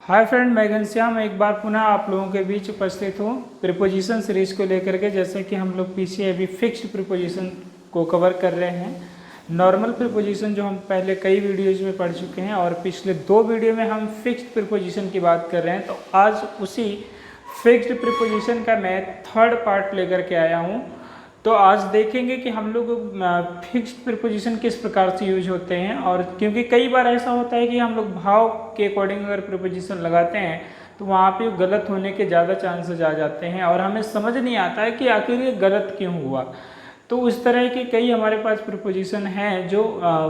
Hi friend, मैं घनश्याम एक बार पुनः आप लोगों के बीच उपस्थित हूँ प्रीपोजिशन सीरीज को लेकर के। जैसे कि हम लोग पीछे अभी फिक्स्ड प्रीपोजिशन को कवर कर रहे हैं। नॉर्मल प्रीपोजिशन जो हम पहले कई वीडियोज में पढ़ चुके हैं और पिछले 2 वीडियो में हम फिक्स्ड प्रीपोजिशन की बात कर रहे हैं। तो आज उसी फिक्स्ड प्रीपोजिशन का मैं थर्ड पार्ट लेकर के आया हूँ। तो आज देखेंगे कि हम लोग फिक्स्ड प्रीपोजिशन किस प्रकार से यूज होते हैं। और क्योंकि कई बार ऐसा होता है कि हम लोग भाव के अकॉर्डिंग अगर प्रीपोजिशन लगाते हैं तो वहाँ पे गलत होने के ज़्यादा चांसेस आ जाते हैं और हमें समझ नहीं आता है कि आखिर ये गलत क्यों हुआ। तो उस तरह के कई हमारे पास प्रीपोजिशन हैं जो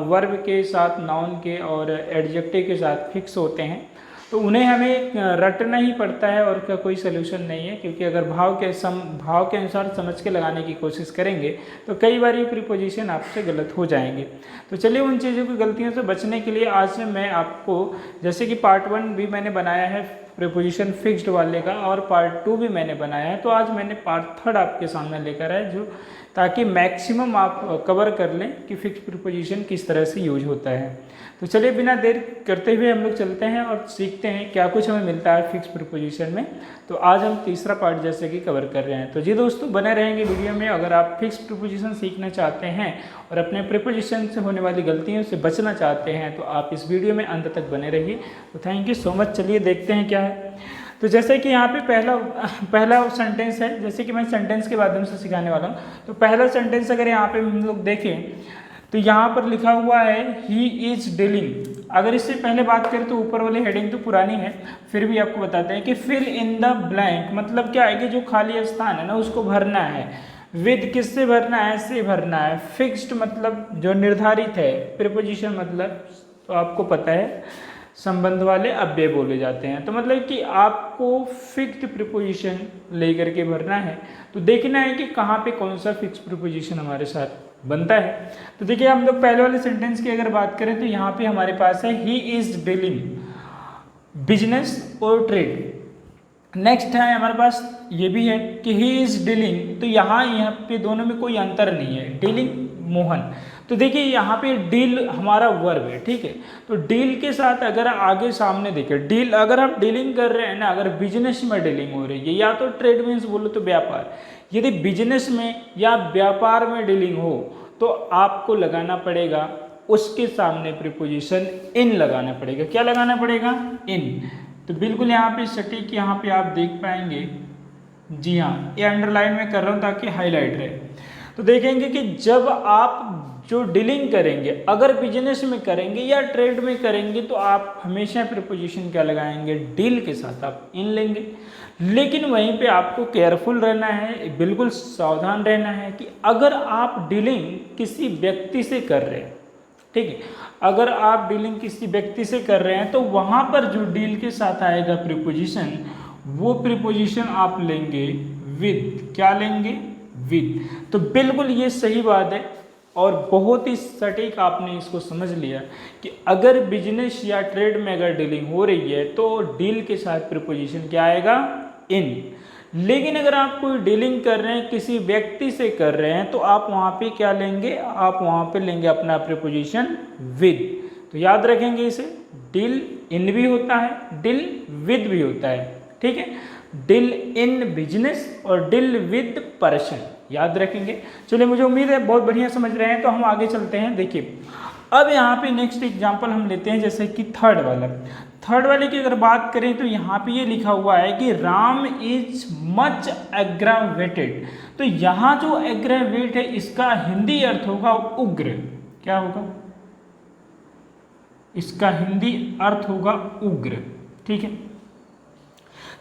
वर्ब के साथ, नाउन के और एडजेक्टिव के साथ फिक्स होते हैं। तो उन्हें हमें रटना ही पड़ता है और का कोई सलूशन नहीं है, क्योंकि अगर भाव के अनुसार समझ के लगाने की कोशिश करेंगे तो कई बार ये प्रीपोजिशन आपसे गलत हो जाएंगे। तो चलिए उन चीज़ों की गलतियों से बचने के लिए आज मैं आपको, जैसे कि पार्ट 1 भी मैंने बनाया है प्रीपोजिशन फिक्स्ड वाले का और पार्ट 2 भी मैंने बनाया है, तो आज मैंने पार्ट 3 आपके सामने लेकर आया जो ताकि मैक्सिमम आप कवर कर लें कि फिक्स्ड प्रीपोजिशन किस तरह से यूज होता है। तो चलिए बिना देर करते हुए हम लोग चलते हैं और सीखते हैं क्या कुछ हमें मिलता है फिक्स्ड प्रीपोजिशन में। तो आज हम तीसरा पार्ट जैसे कि कवर कर रहे हैं। तो जी दोस्तों, बने रहेंगे वीडियो में। अगर आप फिक्स्ड प्रीपोजिशन सीखना चाहते हैं और अपने प्रीपोजिशन से होने वाली गलतियों से बचना चाहते हैं तो आप इस वीडियो में अंत तक बने रहिए। तो थैंक यू सो मच। चलिए देखते हैं क्या है। तो जैसे कि यहाँ पे पहला सेंटेंस है, जैसे कि मैं सेंटेंस के माध्यम से सिखाने वाला हूँ। तो पहला सेंटेंस अगर यहाँ पे हम लोग देखें तो यहाँ पर लिखा हुआ है ही इज डीलिंग। अगर इससे पहले बात करें तो ऊपर वाली हेडिंग तो पुरानी है, फिर भी आपको बताते हैं कि फिल इन द ब्लैंक मतलब क्या है कि जो खाली स्थान है ना उसको भरना है। विद किससे भरना है? से भरना है। फिक्स्ड मतलब जो निर्धारित है। प्रीपोजिशन मतलब तो आपको पता है संबंध वाले अव्यय बोले जाते हैं। तो मतलब कि आपको फिक्स्ड प्रीपोजिशन लेकर के भरना है। तो देखना है कि कहाँ पे कौन सा फिक्स्ड प्रीपोजिशन हमारे साथ बनता है। तो देखिए हम लोग पहले वाले सेंटेंस की अगर बात करें तो यहाँ पे हमारे पास है ही इज डीलिंग बिजनेस और ट्रेड। नेक्स्ट है हमारे पास ये भी है कि ही इज डीलिंग। तो यहाँ पे दोनों में कोई अंतर नहीं है। डीलिंग मोहन। तो देखिए यहाँ पे डील हमारा वर्ब है, ठीक है। तो डील के साथ अगर आगे सामने देखें, डील अगर आप डीलिंग कर रहे हैं ना, अगर बिजनेस में डीलिंग हो रही है या तो ट्रेड मीन्स बोलो तो व्यापार, यदि बिजनेस में या व्यापार में डीलिंग हो तो आपको लगाना पड़ेगा उसके सामने प्रीपोजिशन इन लगाना पड़ेगा। क्या लगाना पड़ेगा? इन। तो बिल्कुल यहाँ पे सटीक यहाँ पे आप देख पाएंगे। जी हाँ, ये अंडरलाइन में कर रहा हूँ ताकि हाईलाइट रहे। तो देखेंगे कि जब आप जो डीलिंग करेंगे, अगर बिजनेस में करेंगे या ट्रेड में करेंगे तो आप हमेशा प्रीपोजिशन क्या लगाएंगे? डील के साथ आप इन लेंगे। लेकिन वहीं पे आपको केयरफुल रहना है, बिल्कुल सावधान रहना है कि अगर आप डीलिंग किसी व्यक्ति से कर रहे हैं, ठीक है, अगर आप डीलिंग किसी व्यक्ति से कर रहे हैं तो वहाँ पर जो डील के साथ आएगा प्रीपोजिशन, वो प्रीपोजिशन आप लेंगे विद। क्या लेंगे? विद। तो बिल्कुल ये सही बात है और बहुत ही सटीक आपने इसको समझ लिया कि अगर बिजनेस या ट्रेड में अगर डीलिंग हो रही है तो डील के साथ प्रीपोजिशन क्या आएगा? इन। लेकिन अगर आप कोई डीलिंग कर रहे हैं, किसी व्यक्ति से कर रहे हैं, तो आप वहाँ पे क्या लेंगे? आप वहाँ पे लेंगे अपना प्रीपोजिशन विद। तो याद रखेंगे इसे, डील इन भी होता है, डील विद भी होता है, ठीक है। डील इन बिजनेस और डील विद पर्सन, याद रखेंगे। चलिए, मुझे उम्मीद है बहुत बढ़िया समझ रहे हैं। तो हम आगे चलते हैं। देखिए अब यहाँ पे नेक्स्ट एग्जांपल हम लेते हैं, जैसे कि थर्ड वाले की अगर बात करें तो यहाँ पे ये लिखा हुआ है कि राम इज मच एग्रावेटेड। तो यहाँ जो एग्रावेट है इसका हिंदी अर्थ होगा उग्र। क्या होगा? इसका हिंदी अर्थ होगा उग्र, ठीक है।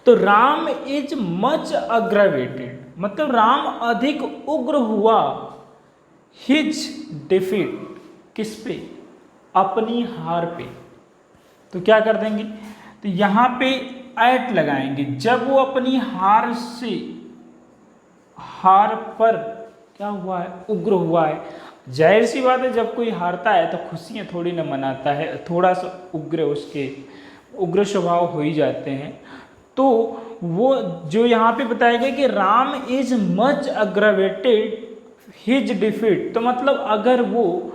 तो राम इज मच अग्रावेटेड मतलब राम अधिक उग्र हुआ। हिज डिफीट किस पे? अपनी हार पे। तो क्या कर देंगे? तो यहाँ पे एट लगाएंगे। जब वो अपनी हार पर क्या हुआ है? उग्र हुआ है। जाहिर सी बात है, जब कोई हारता है तो खुशियाँ थोड़ी ना मनाता है, थोड़ा सा उग्र स्वभाव हो ही जाते हैं। तो वो जो यहाँ पे बताया गया कि Ram is much aggravated his defeat, तो मतलब अगर वो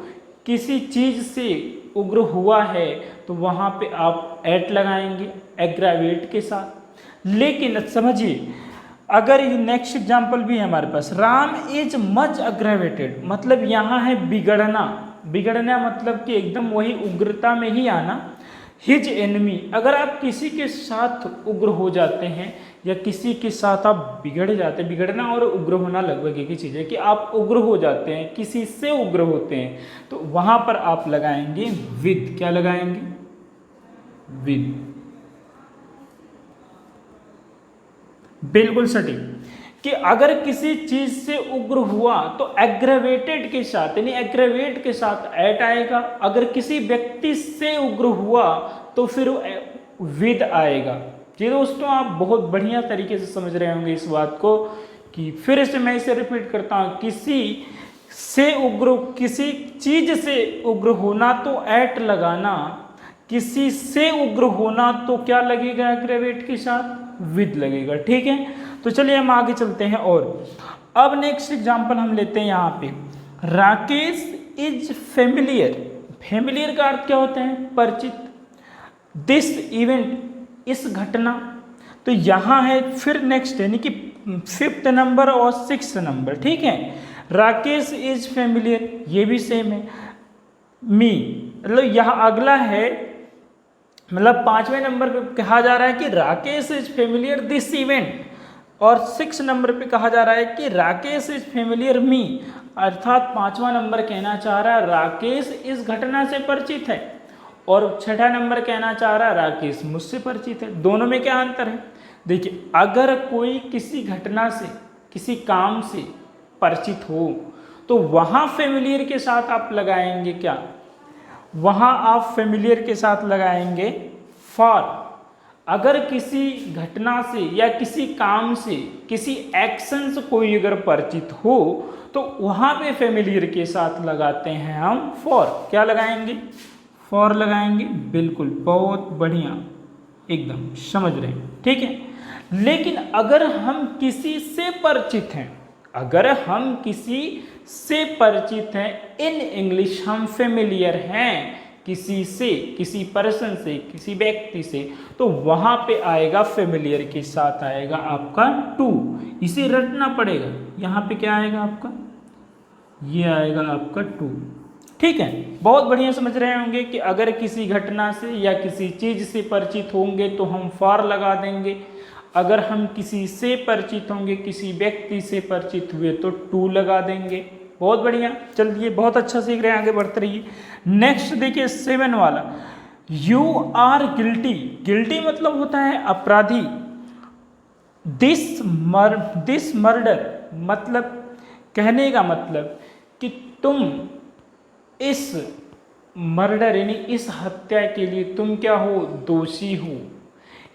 किसी चीज से उग्र हुआ है तो वहाँ पे आप आप एट लगाएंगे एग्रावेट के साथ। लेकिन समझिए, अगर ये नेक्स्ट एग्जाम्पल भी है हमारे पास, राम इज मच अग्रेवेटेड, मतलब यहाँ है बिगड़ना। बिगड़ना मतलब कि एकदम वही उग्रता में ही आना। हिज एनमी, अगर आप किसी के साथ उग्र हो जाते हैं या किसी के साथ आप बिगड़ जाते हैं, बिगड़ना और उग्र होना लगभग एक ही चीज़ है कि आप उग्र हो जाते हैं, किसी से उग्र होते हैं, तो वहाँ पर आप लगाएंगे विद। क्या लगाएंगे? विद। बिल्कुल सटीक कि अगर किसी चीज से उग्र हुआ तो एग्रेवेटेड के साथ, यानी एग्रेवेट के साथ एट आएगा। अगर किसी व्यक्ति से उग्र हुआ तो फिर विद आएगा। जी दोस्तों, आप बहुत बढ़िया तरीके से समझ रहे होंगे इस बात को कि फिर से मैं इसे रिपीट करता हूं, किसी से उग्र, किसी चीज से उग्र होना तो एट लगाना, किसी से उग्र होना तो क्या लगेगा? एग्रेवेट के साथ विद लगेगा। ठीक है, तो चलिए हम आगे चलते हैं। और अब नेक्स्ट एग्जांपल हम लेते हैं यहाँ पे, राकेश इज फेमिलियर। फेमिलियर का अर्थ क्या होता है? परिचित। दिस इवेंट, इस घटना। तो यहाँ है फिर नेक्स्ट, यानी कि 5th नंबर और 6th नंबर। ठीक है, राकेश इज फेमिलियर, ये भी सेम है। मी, मतलब यहाँ अगला है, मतलब 5वें नंबर पे कहा जा रहा है कि Rakesh is familiar this event, और 6 नंबर पे कहा जा रहा है कि राकेश इज फेमिलियर मी, अर्थात 5वां नंबर कहना चाह रहा है राकेश इस घटना से परिचित है, और 6ठा नंबर कहना चाह रहा है राकेश मुझसे परिचित है। दोनों में क्या अंतर है? देखिए, अगर कोई किसी घटना से, किसी काम से परिचित हो तो वहाँ फेमिलियर के साथ आप लगाएंगे क्या? वहाँ आप फेमिलियर के साथ लगाएंगे फॉर। अगर किसी घटना से या किसी काम से, किसी एक्शन से कोई अगर परिचित हो तो वहाँ पे फेमिलियर के साथ लगाते हैं हम फॉर। क्या लगाएंगे? फॉर लगाएंगे। बिल्कुल, बहुत बढ़िया, एकदम समझ रहे हैं। ठीक है, लेकिन अगर हम किसी से परिचित हैं, अगर हम किसी से परिचित हैं, इन इंग्लिश हम फेमिलियर हैं किसी से, किसी पर्सन से, किसी व्यक्ति से, तो वहां पे आएगा फेमिलियर के साथ आएगा आपका टू। इसे रटना पड़ेगा। यहाँ पे क्या आएगा आपका? ये आएगा आपका टू। ठीक है, बहुत बढ़िया समझ रहे होंगे कि अगर किसी घटना से या किसी चीज से परिचित होंगे तो हम फॉर लगा देंगे, अगर हम किसी से परिचित होंगे, किसी व्यक्ति से परिचित हुए तो टू लगा देंगे। बहुत बढ़िया, चलिए बहुत अच्छा सीख रहे हैं, आगे बढ़ते रहिए। नेक्स्ट देखिए 7 वाला, यू आर गिल्टी। गिल्टी मतलब होता है अपराधी। दिस मर्डर, मतलब कहने का मतलब कि तुम इस मर्डर यानी इस हत्या के लिए तुम क्या हो? दोषी हो।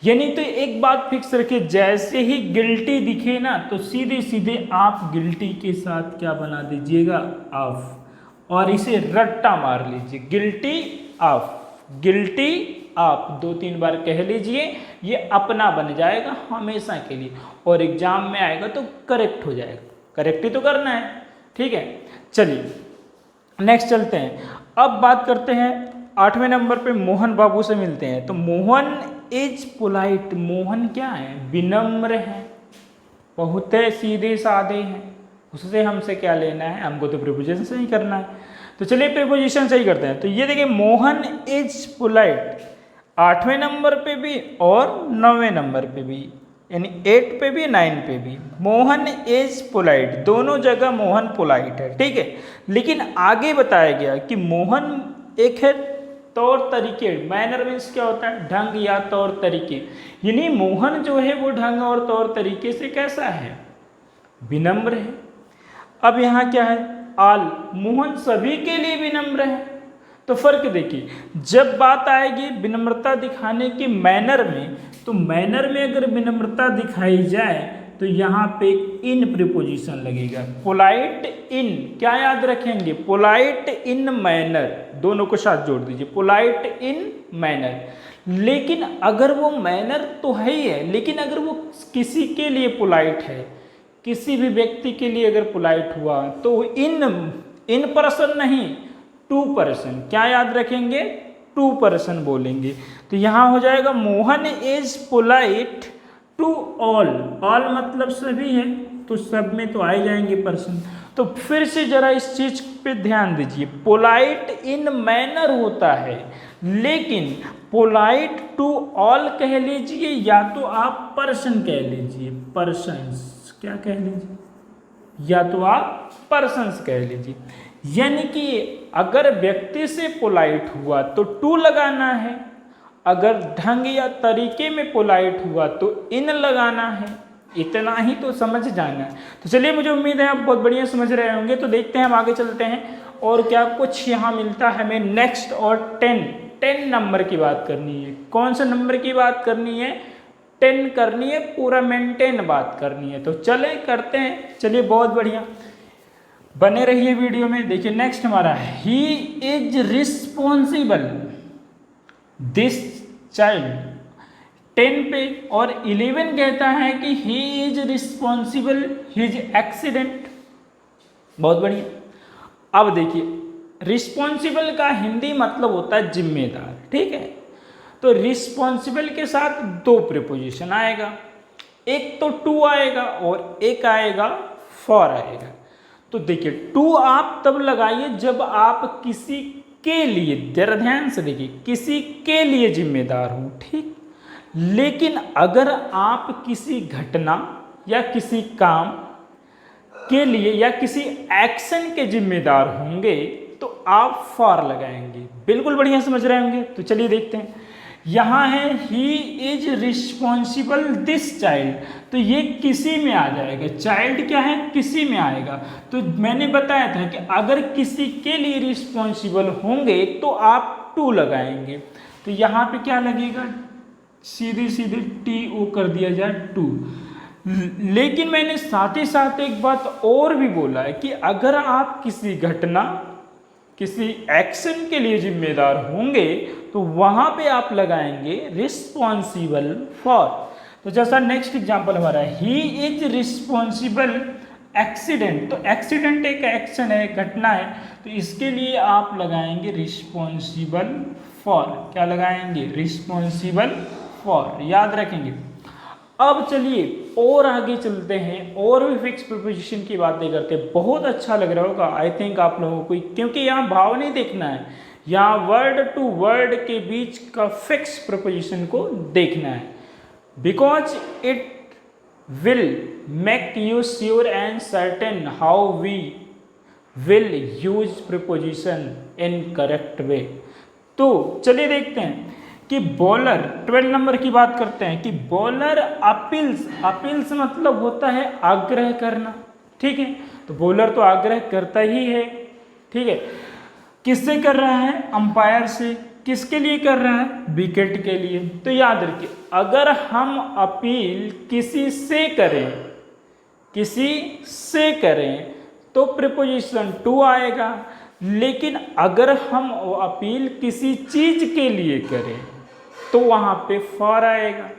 यानी तो एक बात फिक्स रखिए, जैसे ही गिल्टी दिखे ना तो सीधे सीधे आप गिल्टी के साथ क्या बना दीजिएगा? ऑफ, और इसे रट्टा मार लीजिए, गिल्टी ऑफ, गिल्टी ऑफ 2-3 बार कह लीजिए, ये अपना बन जाएगा हमेशा के लिए, और एग्जाम में आएगा तो करेक्ट हो जाएगा। करेक्ट ही तो करना है। ठीक है, चलिए नेक्स्ट चलते हैं। अब बात करते हैं 8वें नंबर पे मोहन बाबू से मिलते हैं। तो मोहन इज पोलाइट, मोहन क्या है? विनम्र है, बहुत सीधे साधे हैं, उससे हमसे क्या लेना है? हमको तो प्रीपोजिशन से ही करना है। तो चलिए प्रीपोजिशन से ही करते हैं। तो ये देखिए, मोहन इज पोलाइट 8वें नंबर पे भी और 9वें नंबर पे भी, यानी 8 पे भी 9 पे भी मोहन इज पोलाइट, दोनों जगह मोहन पोलाइट है। ठीक है, लेकिन आगे बताया गया कि मोहन एक है तौर तरीके, मैनर मीन्स क्या होता है? ढंग या तौर तरीके, यानी मोहन जो है वो ढंग और तौर तरीके से कैसा है? विनम्र है। अब यहाँ क्या है? आल, मोहन सभी के लिए विनम्र है। तो फर्क देखिए, जब बात आएगी विनम्रता दिखाने की मैनर में, तो मैनर में अगर विनम्रता दिखाई जाए तो यहाँ पे इन प्रीपोजिशन लगेगा। पोलाइट इन, क्या याद रखेंगे? पोलाइट इन मैनर, दोनों को साथ जोड़ दीजिए, पोलाइट इन मैनर। लेकिन अगर वो मैनर तो है ही है, लेकिन अगर वो किसी के लिए पोलाइट है, किसी भी व्यक्ति के लिए अगर पोलाइट हुआ तो इन पर्सन नहीं, टू पर्सन। क्या याद रखेंगे? टू पर्सन बोलेंगे। तो यहाँ हो जाएगा Mohan is polite to all. All मतलब सभी है, तो सब में तो आ ही जाएंगे पर्सन। तो फिर से जरा इस चीज पे ध्यान दीजिए, पोलाइट इन मैनर होता है, लेकिन पोलाइट टू ऑल कह लीजिए या तो आप पर्सन कह लीजिए, पर्सन्स क्या कह लीजिए, या तो आप पर्सन्स कह लीजिए। यानी कि अगर व्यक्ति से पोलाइट हुआ तो टू लगाना है, अगर ढंग या तरीके में पोलाइट हुआ तो इन लगाना है। इतना ही तो समझ जाना है। तो चलिए, मुझे उम्मीद है आप बहुत बढ़िया समझ रहे होंगे। तो देखते हैं, हम आगे चलते हैं और क्या कुछ यहाँ मिलता है हमें नेक्स्ट। और 10 नंबर की बात करनी है। कौन से नंबर की बात करनी है? 10 करनी है, पूरा मेंटेन बात करनी है। तो चले करते हैं। चलिए, बहुत बढ़िया, बने रहिए वीडियो में। देखिए नेक्स्ट हमारा है, he is responsible this child 10 पे, और 11 कहता है कि he is responsible his accident. बहुत बढ़िया। अब देखिए, रिस्पॉन्सिबल का हिंदी मतलब होता है जिम्मेदार, ठीक है। तो रिस्पॉन्सिबल के साथ 2 प्रीपोजिशन आएगा, एक तो टू आएगा और एक आएगा फॉर आएगा। तो देखिए, टू आप तब लगाइए जब आप किसी के लिए, जरा ध्यान से देखिए, किसी के लिए जिम्मेदार हो, ठीक। लेकिन अगर आप किसी घटना या किसी काम के लिए या किसी एक्शन के जिम्मेदार होंगे तो आप फॉर लगाएंगे। बिल्कुल बढ़िया समझ रहे होंगे। तो चलिए देखते हैं, यहाँ है he is responsible this child, तो ये किसी में आ जाएगा। चाइल्ड क्या है? किसी में आएगा। तो मैंने बताया था कि अगर किसी के लिए रिस्पॉन्सिबल होंगे तो आप टू लगाएंगे। तो यहाँ पे क्या लगेगा? सीधे सीधे TO कर दिया जाए, टू। लेकिन मैंने साथ ही साथ एक बात और भी बोला है कि अगर आप किसी घटना, किसी एक्शन के लिए जिम्मेदार होंगे तो वहां पे आप लगाएंगे रिस्पॉन्सिबल फॉर। तो जैसा नेक्स्ट एग्जांपल हमारा है, ही इज रिस्पॉन्सिबल एक्सीडेंट। तो एक्सीडेंट एक एक्शन है, घटना है, तो इसके लिए आप लगाएंगे रिस्पॉन्सिबल फॉर। क्या लगाएंगे? रिस्पॉन्सिबल फॉर, याद रखेंगे। अब चलिए और आगे चलते हैं और भी फिक्स प्रीपोजिशन की बातें करते हैं। बहुत अच्छा लग रहा होगा आई थिंक आप लोगों को, क्योंकि यहाँ भाव नहीं देखना है, यहाँ वर्ड टू वर्ड के बीच का फिक्स प्रीपोजिशन को देखना है। Because it will make you sure and certain how we will use preposition in correct way. तो चलिए देखते हैं कि बॉलर 12 नंबर की बात करते हैं कि बॉलर अपील्स। अपील्स मतलब होता है आग्रह करना, ठीक है। तो बॉलर तो आग्रह करता ही है, ठीक है। किससे कर रहा है? अंपायर से। किसके लिए कर रहा है? विकेट के लिए। तो याद रखिए, अगर हम अपील किसी से करें, किसी से करें तो प्रीपोजिशन टू आएगा। लेकिन अगर हम अपील किसी चीज के लिए करें तो वहां पे फॉर आएगा।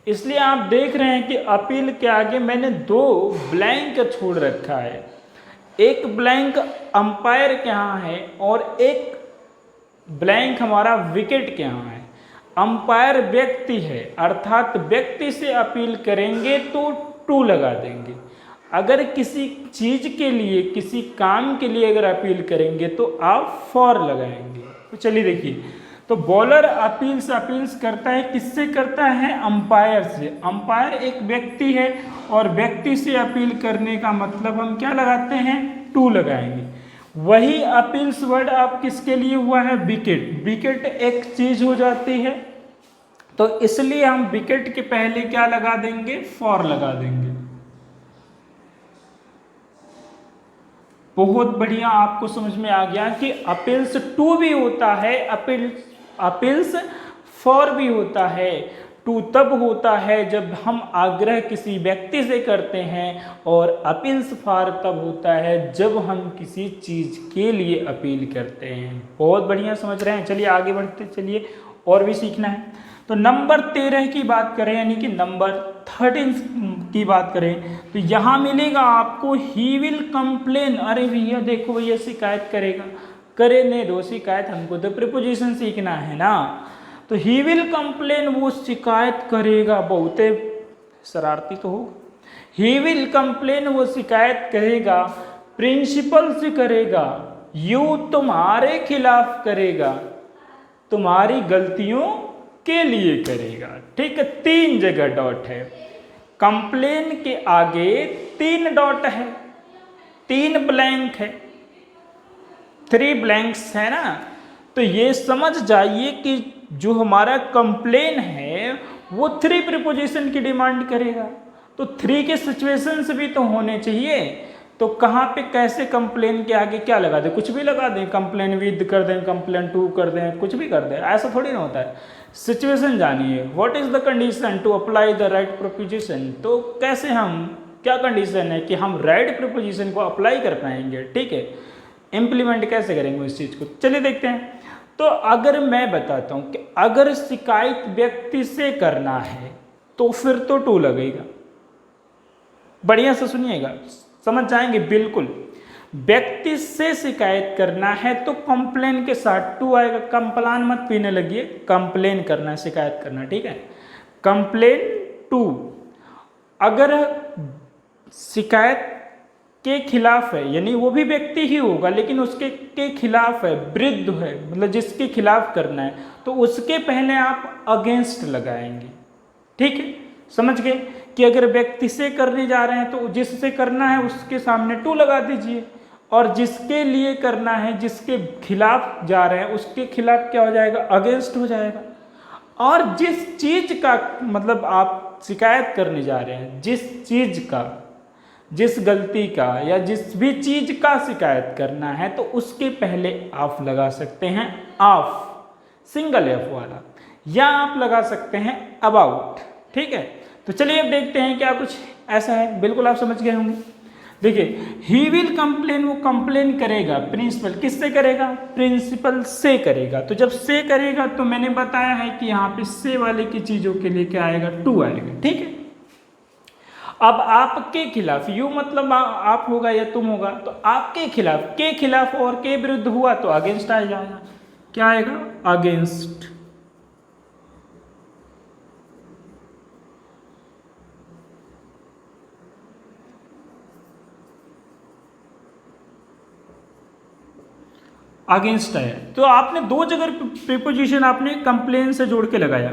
इसलिए आप देख रहे हैं कि अपील के आगे मैंने 2 ब्लैंक छोड़ रखा है। एक ब्लैंक अंपायर के यहाँ है और एक ब्लैंक हमारा विकेट के यहाँ है। अंपायर व्यक्ति है, अर्थात व्यक्ति से अपील करेंगे तो टू लगा देंगे। अगर किसी चीज के लिए, किसी काम के लिए अगर अपील करेंगे तो आप फॉर लगाएंगे। तो चलिए देखिए, तो बॉलर अपील्स करता है, किससे करता है? अंपायर से। अंपायर एक व्यक्ति है और व्यक्ति से अपील करने का मतलब हम क्या लगाते हैं? टू लगाएंगे। वही अपील्स वर्ड आप किसके लिए हुआ है? विकेट। विकेट एक चीज हो जाती है, तो इसलिए हम विकेट के पहले क्या लगा देंगे? फॉर लगा देंगे। बहुत बढ़िया, आपको समझ में आ गया कि अपील्स टू भी होता है, अपील्स फॉर भी होता है। टू तब होता है जब हम आग्रह किसी व्यक्ति से करते हैं, और अपील्स फॉर तब होता है जब हम किसी चीज के लिए अपील करते हैं। बहुत बढ़िया समझ रहे हैं। चलिए आगे बढ़ते, चलिए और भी सीखना है। तो नंबर 13 की बात करें, यानी कि नंबर 13 की बात करें, तो यहाँ मिलेगा आपको ही विल कंप्लेन। अरे भैया देखो, भैया शिकायत करेगा। करने दो शिकायत, हमको तो प्रीपोजिशन सीखना है ना। तो ही विल कंप्लेन, वो शिकायत करेगा, बहुत शरारती तो होगा। ही विल कंप्लेन, वो शिकायत करेगा, प्रिंसिपल से करेगा, यू तुम्हारे खिलाफ करेगा, तुम्हारी गलतियों के लिए करेगा। ठीक है, 3 जगह डॉट है, कंप्लेन के आगे 3 डॉट है, 3 ब्लैंक है, 3 ब्लैंक्स है ना। तो ये समझ जाइए कि जो हमारा कंप्लेन है वो 3 प्रीपोजिशन की डिमांड करेगा। तो 3 के सिचुएशंस भी तो होने चाहिए। तो कहाँ पे कैसे कंप्लेन के आगे क्या लगा दें, कुछ भी लगा दें, कंप्लेन विद कर दें, कंप्लेन टू कर दें, कुछ भी कर दें, ऐसा थोड़ी ना होता है। सिचुएशन जानिए, what is the condition to apply the right preposition. तो कैसे हम, क्या कंडीशन है कि हम राइट प्रीपोजिशन को अप्लाई कर पाएंगे, ठीक है, इम्प्लीमेंट कैसे करेंगे इस चीज़ को, चलिए देखते हैं। तो अगर मैं बताता हूँ कि अगर शिकायत व्यक्ति से करना है तो फिर तो टू लगेगा। बढ़िया से सुनिएगा, समझ जाएंगे बिल्कुल। व्यक्ति से शिकायत करना है तो कंप्लेन के साथ टू आएगा। कंप्लान मत पीने लगिए, कंप्लेन करना, शिकायत करना, ठीक है, कंप्लेन टू। अगर शिकायत के खिलाफ है, यानी वो भी व्यक्ति ही होगा लेकिन उसके के खिलाफ है, विरुद्ध है, मतलब जिसके खिलाफ करना है, तो उसके पहले आप अगेंस्ट लगाएंगे। ठीक है, समझ गए कि अगर व्यक्ति से करने जा रहे हैं तो जिससे करना है उसके सामने टू लगा दीजिए, और जिसके लिए करना है, जिसके खिलाफ जा रहे हैं, उसके खिलाफ क्या हो जाएगा, अगेंस्ट हो जाएगा। और जिस चीज का मतलब आप शिकायत करने जा रहे हैं, जिस चीज का, जिस गलती का या जिस भी चीज का शिकायत करना है, तो उसके पहले आप लगा सकते हैं ऑफ, सिंगल एफ वाला, या आप लगा सकते हैं अबाउट। ठीक है, तो चलिए अब देखते हैं क्या कुछ ऐसा है। बिल्कुल आप समझ गए होंगे। देखिए, ही विल कंप्लेन, वो कंप्लेन करेगा, प्रिंसिपल किससे करेगा, प्रिंसिपल से करेगा। तो जब से करेगा तो मैंने बताया है कि यहाँ पे से वाले की चीजों के लिए क्या आएगा, टू आएगा। ठीक है, अब आपके खिलाफ, यू मतलब आप होगा या तुम होगा, तो आपके खिलाफ, के खिलाफ और के विरुद्ध हुआ तो अगेंस्ट आ जाएगा। क्या आएगा, अगेंस्ट। अगेंस्ट है। तो आपने 2 जगह प्रीपोजिशन आपने कंप्लेन से जोड़ के लगाया।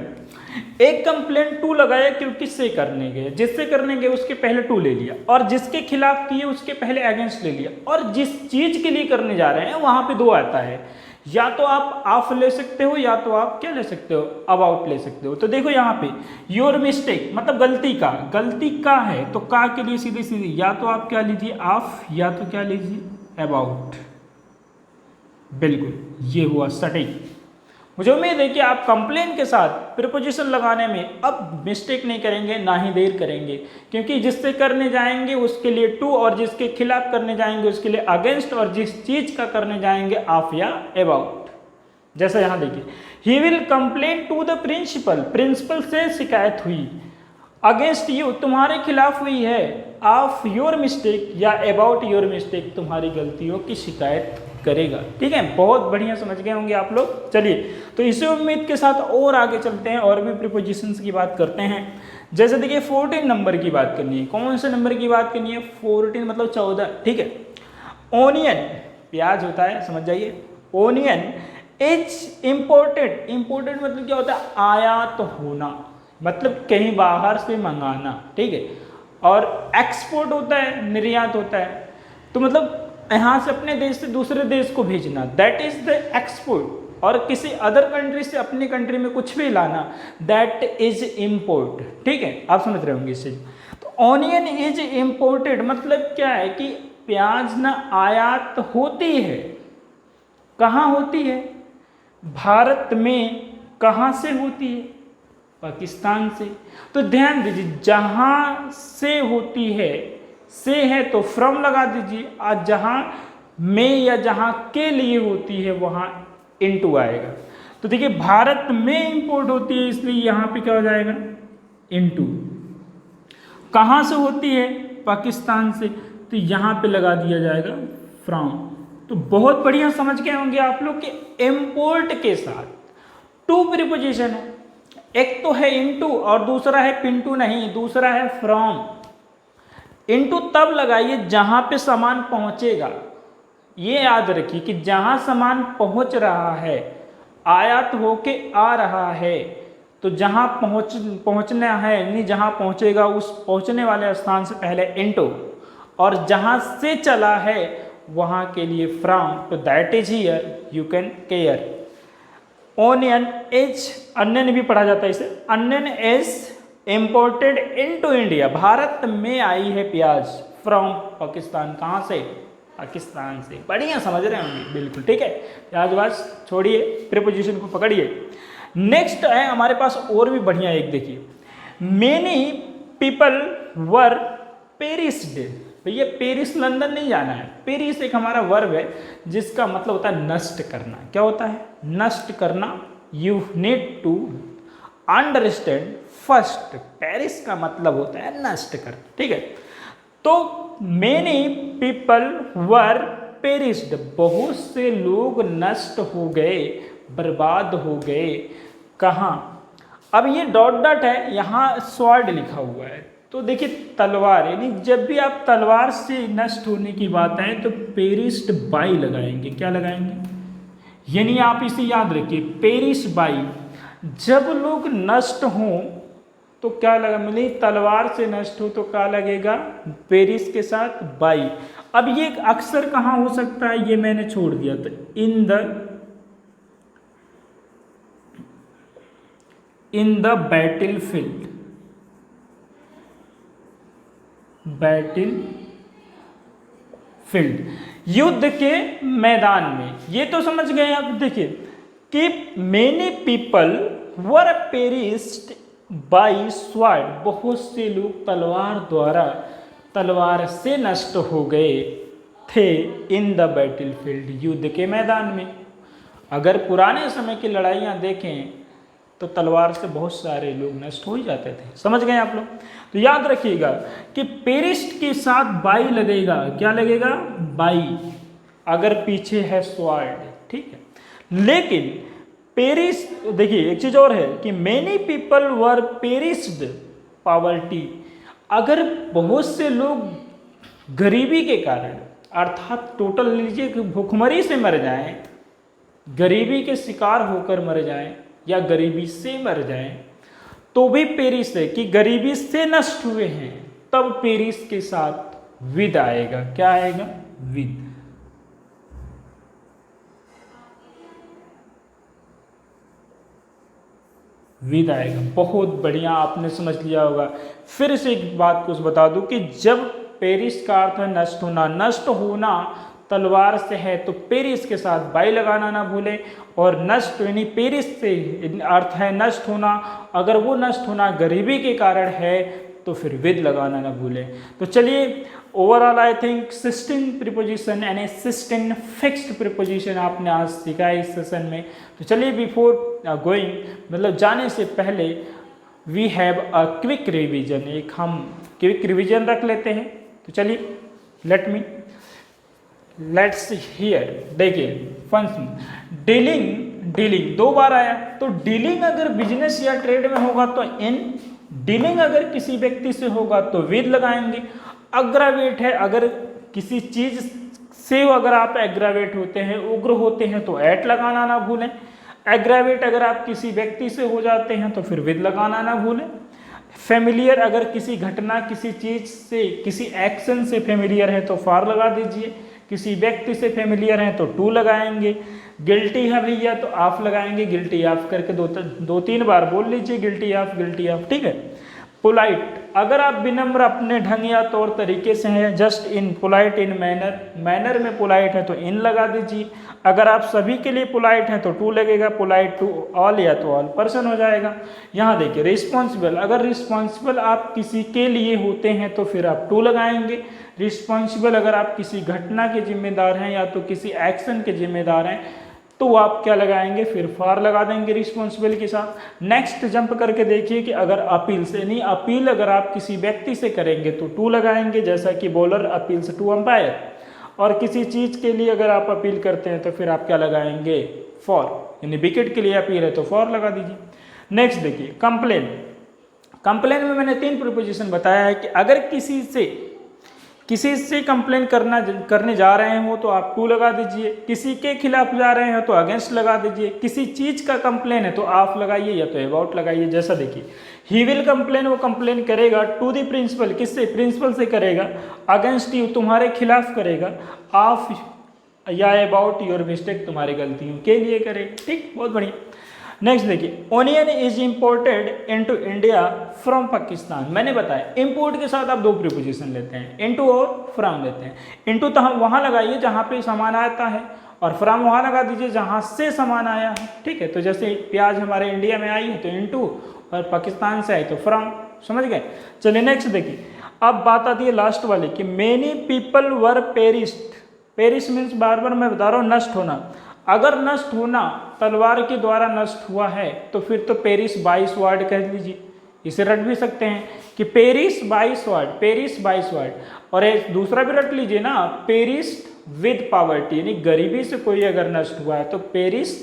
एक कंप्लेन टू लगाया क्योंकि से करने गए, जिससे करने गए उसके पहले टू ले लिया, और जिसके खिलाफ किए उसके पहले अगेंस्ट ले लिया, और जिस चीज के लिए करने जा रहे हैं वहां पे 2 आता है। या तो आप ऑफ ले सकते हो, या तो आप क्या ले सकते हो, अबाउट ले सकते हो। तो देखो यहाँ पे योर मिस्टेक मतलब गलती का, गलती का है तो का के लिए सीधे सीधे या तो आप क्या लीजिए ऑफ, या तो क्या लीजिए अबाउट। बिल्कुल, ये हुआ सटीक। मुझे उम्मीद है कि आप कंप्लेन के साथ प्रीपोजिशन लगाने में अब मिस्टेक नहीं करेंगे, ना ही देर करेंगे, क्योंकि जिससे करने जाएंगे उसके लिए टू, और जिसके खिलाफ करने जाएंगे उसके लिए अगेंस्ट, और जिस चीज का करने जाएंगे ऑफ या अबाउट। जैसा यहाँ देखिए, he will complain to the principal, principal से शिकायत हुई, अगेंस्ट यू तुम्हारे खिलाफ हुई है, ऑफ योर मिस्टेक या अबाउट योर मिस्टेक तुम्हारी गलतियों की शिकायत करेगा। ठीक है, बहुत बढ़िया समझ गए होंगे आप लोग। चलिए, तो इसी उम्मीद के साथ और आगे चलते हैं और भी प्रीपोजिशंस की बात करते हैं। जैसे देखिए 14 नंबर की बात करनी है। कौन से नंबर की बात करनी है, 14 मतलब 14। ठीक है, ओनियन प्याज होता है, समझ जाइए। ओनियन इज इम्पोर्टेड, इम्पोर्टेड मतलब क्या होता है, आयात होना, मतलब कहीं बाहर से मंगाना। ठीक है, और एक्सपोर्ट होता है, निर्यात होता है। तो मतलब यहाँ से अपने देश से दूसरे देश को भेजना, दैट इज द एक्सपोर्ट। और किसी अदर कंट्री से अपनी कंट्री में कुछ भी लाना, दैट इज इम्पोर्ट। ठीक है, आप समझ रहे होंगे इससे। तो ऑनियन इज इम्पोर्टेड मतलब क्या है कि प्याज ना आयात होती है। कहाँ होती है, भारत में। कहाँ से होती है, पाकिस्तान से। तो ध्यान दीजिए, जहाँ से होती है, से है तो फ्रॉम लगा दीजिए, और जहाँ में या जहाँ के लिए होती है वहाँ इनटू आएगा। तो देखिए भारत में इंपोर्ट होती है, इसलिए यहाँ पे क्या हो जाएगा, इनटू। कहाँ से होती है, पाकिस्तान से, तो यहाँ पे लगा दिया जाएगा फ्रॉम। तो बहुत बढ़िया समझ गए होंगे आप लोग कि इम्पोर्ट के साथ टू प्रीपोजिशन है, एक तो है इनटू और दूसरा है पिंटू नहीं, दूसरा है फ्रॉम। इनटू तब लगाइए जहां पे सामान पहुंचेगा, ये याद रखिए कि जहां सामान पहुंच रहा है, आयात होके आ रहा है, तो जहां पहुंचना है यानी जहां पहुंचेगा उस पहुंचने वाले स्थान से पहले इनटू, और जहां से चला है वहां के लिए फ्रॉम, तो that is here you can care. Onion is, onion भी पढ़ा जाता है इसे, onion is imported into India, Bharat में आई है प्याज, फ्रॉम पाकिस्तान, कहाँ से, पाकिस्तान से। बढ़िया समझ रहे होंगे बिल्कुल, ठीक है। प्याज वाज छोड़िए, प्रीपोजिशन को पकड़िए। नेक्स्ट है हमारे पास और भी बढ़िया एक, देखिए मेनी पीपल वर पेरिस्ड। भैया पेरिस लंदन नहीं जाना है, पेरिस एक हमारा वर्ब है जिसका मतलब होता है नष्ट करना। क्या होता है, नष्ट करना। You need to understand first, perish का मतलब होता है नष्ट करना, ठीक है। तो मेनी पीपल वर पेरिस्ड, बहुत से लोग नष्ट हो गए, बर्बाद हो गए। कहाँ, अब ये डॉट डॉट है, यहाँ स्वॉर्ड लिखा हुआ है, तो देखिए तलवार, यानी जब भी आप तलवार से नष्ट होने की बात आए तो पेरिस्ड बाई लगाएंगे। क्या लगाएंगे, यानी आप इसे याद रखिए, पेरिस बाई, जब लोग नष्ट हों तो क्या लगा, मिली तलवार से नष्ट हो तो क्या लगेगा, पेरिस के साथ बाई। अब ये अक्सर कहाँ हो सकता है, ये मैंने छोड़ दिया था, in the battle field, battle field, युद्ध के मैदान में। ये तो समझ गए आप। देखिए कि many people were perished by sword, बहुत से लोग तलवार द्वारा, तलवार से नष्ट हो गए थे, इन द बैटल फील्ड, युद्ध के मैदान में। अगर पुराने समय की लड़ाइयाँ देखें तो तलवार से बहुत सारे लोग नष्ट हो ही जाते थे। समझ गए आप लोग। तो याद रखिएगा कि पेरिस्ट के साथ बाई लगेगा। क्या लगेगा, बाई, अगर पीछे है स्वॉर्ड, ठीक है। लेकिन पेरिस, देखिए एक चीज और है कि many people were perished poverty, अगर बहुत से लोग गरीबी के कारण, अर्थात टोटल लीजिए कि भूखमरी से मर जाएं, गरीबी के शिकार होकर मर जाएं या गरीबी से मर जाएं, तो भी पेरिस है कि गरीबी से नष्ट हुए हैं, तब पेरिस के साथ विद आएगा। क्या आएगा, विद। विद आएगा। बहुत बढ़िया, आपने समझ लिया होगा। फिर से एक बात कुछ बता दूं कि जब पेरिस का अर्थ है नष्ट होना, नष्ट होना तलवार से है तो पेरिस के साथ बाई लगाना ना भूलें। और नष्ट यानी पेरिस से अर्थ है नष्ट होना, अगर वो नष्ट होना गरीबी के कारण है तो फिर विद लगाना ना भूलें। तो चलिए, ओवरऑल आई थिंक 16 प्रीपोजिशन यानी 16 फिक्स्ड प्रीपोजिशन आपने आज सीखा है इस सेशन में। तो चलिए, बिफोर गोइंग, मतलब जाने से पहले, we have a quick revision, एक हम क्विक रिवीजन रख लेते हैं। तो चलिए, लेट्स हियर। देखिए फंक्शन डीलिंग, डीलिंग 2 बार आया, तो डीलिंग अगर बिजनेस या ट्रेड में होगा तो इन, डीलिंग अगर किसी व्यक्ति से होगा तो विद लगाएंगे। अग्रावेट है, अगर किसी चीज से अगर आप एग्रावेट होते हैं, उग्र होते हैं, तो एट लगाना ना भूलें। एग्रावेट अगर आप किसी व्यक्ति से हो जाते हैं तो फिर विद लगाना ना भूलें। फेमिलियर, अगर किसी घटना, किसी चीज से, किसी एक्शन से फेमिलियर है तो फॉर लगा दीजिए। किसी व्यक्ति से फेमिलियर है तो टू लगाएंगे। गिल्टी है भैया तो आप लगाएंगे, गिल्टी ऑफ करके 2-3 बार बोल लीजिए गिल्टी ऑफ, गिल्टी ऑफ, ठीक है। पोलाइट, अगर आप विनम्र अपने ढंग या तौर तरीके से हैं, just in, polite in manner, manner में पोलाइट है तो इन लगा दीजिए। अगर आप सभी के लिए पोलाइट हैं तो टू लगेगा, पोलाइट टू ऑल या तो ऑल पर्सन हो जाएगा। यहाँ देखिए रिस्पॉन्सिबल, अगर रिस्पॉन्सिबल आप किसी के लिए होते हैं तो फिर आप टू लगाएंगे। रिस्पॉन्सिबल अगर आप किसी घटना के जिम्मेदार हैं या तो किसी एक्शन के जिम्मेदार हैं तो आप क्या लगाएंगे, फिर फॉर लगा देंगे रिस्पॉन्सिबल के साथ। नेक्स्ट जंप करके देखिए कि अगर अपील से, नहीं अपील अगर आप किसी व्यक्ति से करेंगे तो टू लगाएंगे, जैसा कि बॉलर अपील्स टू अंपायर। और किसी चीज़ के लिए अगर आप अपील करते हैं तो फिर आप क्या लगाएंगे, फॉर, यानी विकेट के लिए अपील है तो फॉर लगा दीजिए। नेक्स्ट देखिए कंप्लेन। कंप्लेन में मैंने 3 प्रीपोजिशन बताया है कि अगर किसी से कंप्लेन करने जा रहे हो तो आप टू लगा दीजिए, किसी के खिलाफ जा रहे हो तो अगेंस्ट लगा दीजिए, किसी चीज़ का कंप्लेन है तो आप लगाइए या तो अबाउट लगाइए। जैसा देखिए ही विल कंप्लेन, वो कंप्लेन करेगा टू द प्रिंसिपल, किससे, प्रिंसिपल से करेगा, अगेंस्ट यू, तुम्हारे खिलाफ करेगा, ऑफ या अबाउट योर मिस्टेक, तुम्हारी गलतियों के लिए करेगा। ठीक, बहुत बढ़िया। नेक्स्ट देखिए onion is imported into India from Pakistan. मैंने बताया इम्पोर्ट के साथ आप 2 प्रीपोजिशन लेते हैं, इनटू और फ्रॉम लेते हैं। इनटू तो हम वहाँ लगाइए जहाँ पे सामान आता है, और फ्रॉम वहाँ लगा दीजिए जहाँ से सामान आया है। ठीक है, तो जैसे प्याज हमारे इंडिया में आई है तो इनटू, और पाकिस्तान से आई तो फ्रॉम। समझ गए। चलिए नेक्स्ट देखिए, अब बात आती है लास्ट वाली कि many people were perished. Perish means बार बार मैं बता रहा हूँ नष्ट होना। अगर नष्ट होना तलवार के द्वारा नष्ट हुआ है तो फिर तो पेरिस 22 वर्ड कह लीजिए। इसे रट भी सकते हैं कि पेरिस 22 वर्ड, पेरिस 22 वर्ड। और एक दूसरा भी रट लीजिए ना, पेरिस विद पॉवर्टी, यानी गरीबी से कोई अगर नष्ट हुआ है तो पेरिस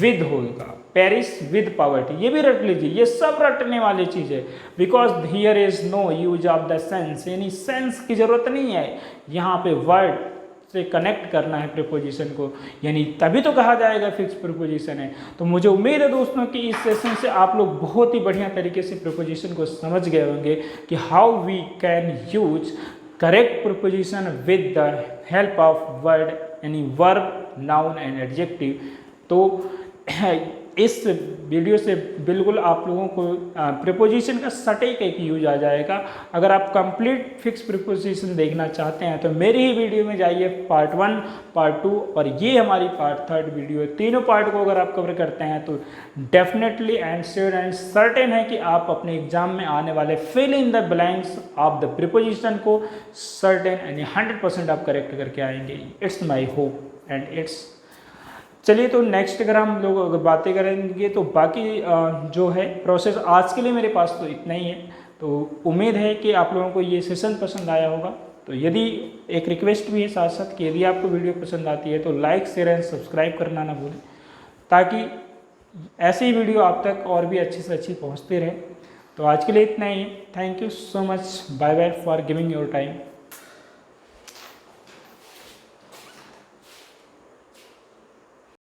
विद होगा, पेरिस विद पॉवर्टी, ये भी रट लीजिए। ये सब रटने वाली चीज़ है, because here is no use of the sense, यानी सेंस की जरूरत नहीं है, यहाँ पे वर्ड से कनेक्ट करना है प्रीपोजिशन को, यानी तभी तो कहा जाएगा फिक्स प्रीपोजिशन है। तो मुझे उम्मीद है दोस्तों कि इस सेशन से आप लोग बहुत ही बढ़िया तरीके से प्रीपोजिशन को समझ गए होंगे कि how we can use correct preposition with the help of word, यानी वर्ब, नाउन एंड एडजेक्टिव। तो इस वीडियो से बिल्कुल आप लोगों को प्रीपोजिशन का सटीक एक यूज आ जाएगा। अगर आप कंप्लीट फिक्स प्रीपोजिशन देखना चाहते हैं तो मेरी ही वीडियो में जाइए, पार्ट 1, पार्ट 2 और ये हमारी पार्ट 3 वीडियो है। तीनों पार्ट को अगर आप कवर करते हैं तो definitely and sure and certain है कि आप अपने एग्जाम में आने वाले fill in the blanks of the preposition को सर्टेन यानी 100% आप करेक्ट करके आएंगे। It's my hope and it's. चलिए तो नेक्स्ट अगर हम लोग अगर बातें करेंगे तो बाकी जो है प्रोसेस आज के लिए मेरे पास तो इतना ही है। तो उम्मीद है कि आप लोगों को ये सेशन पसंद आया होगा। तो यदि एक रिक्वेस्ट भी है साथ साथ कि यदि आपको वीडियो पसंद आती है तो लाइक, शेयर एंड सब्सक्राइब करना ना भूलें, ताकि ऐसी वीडियो आप तक और भी अच्छी से अच्छी पहुँचती रहे। तो आज के लिए इतना ही है। Thank you so much, bye bye for giving your time.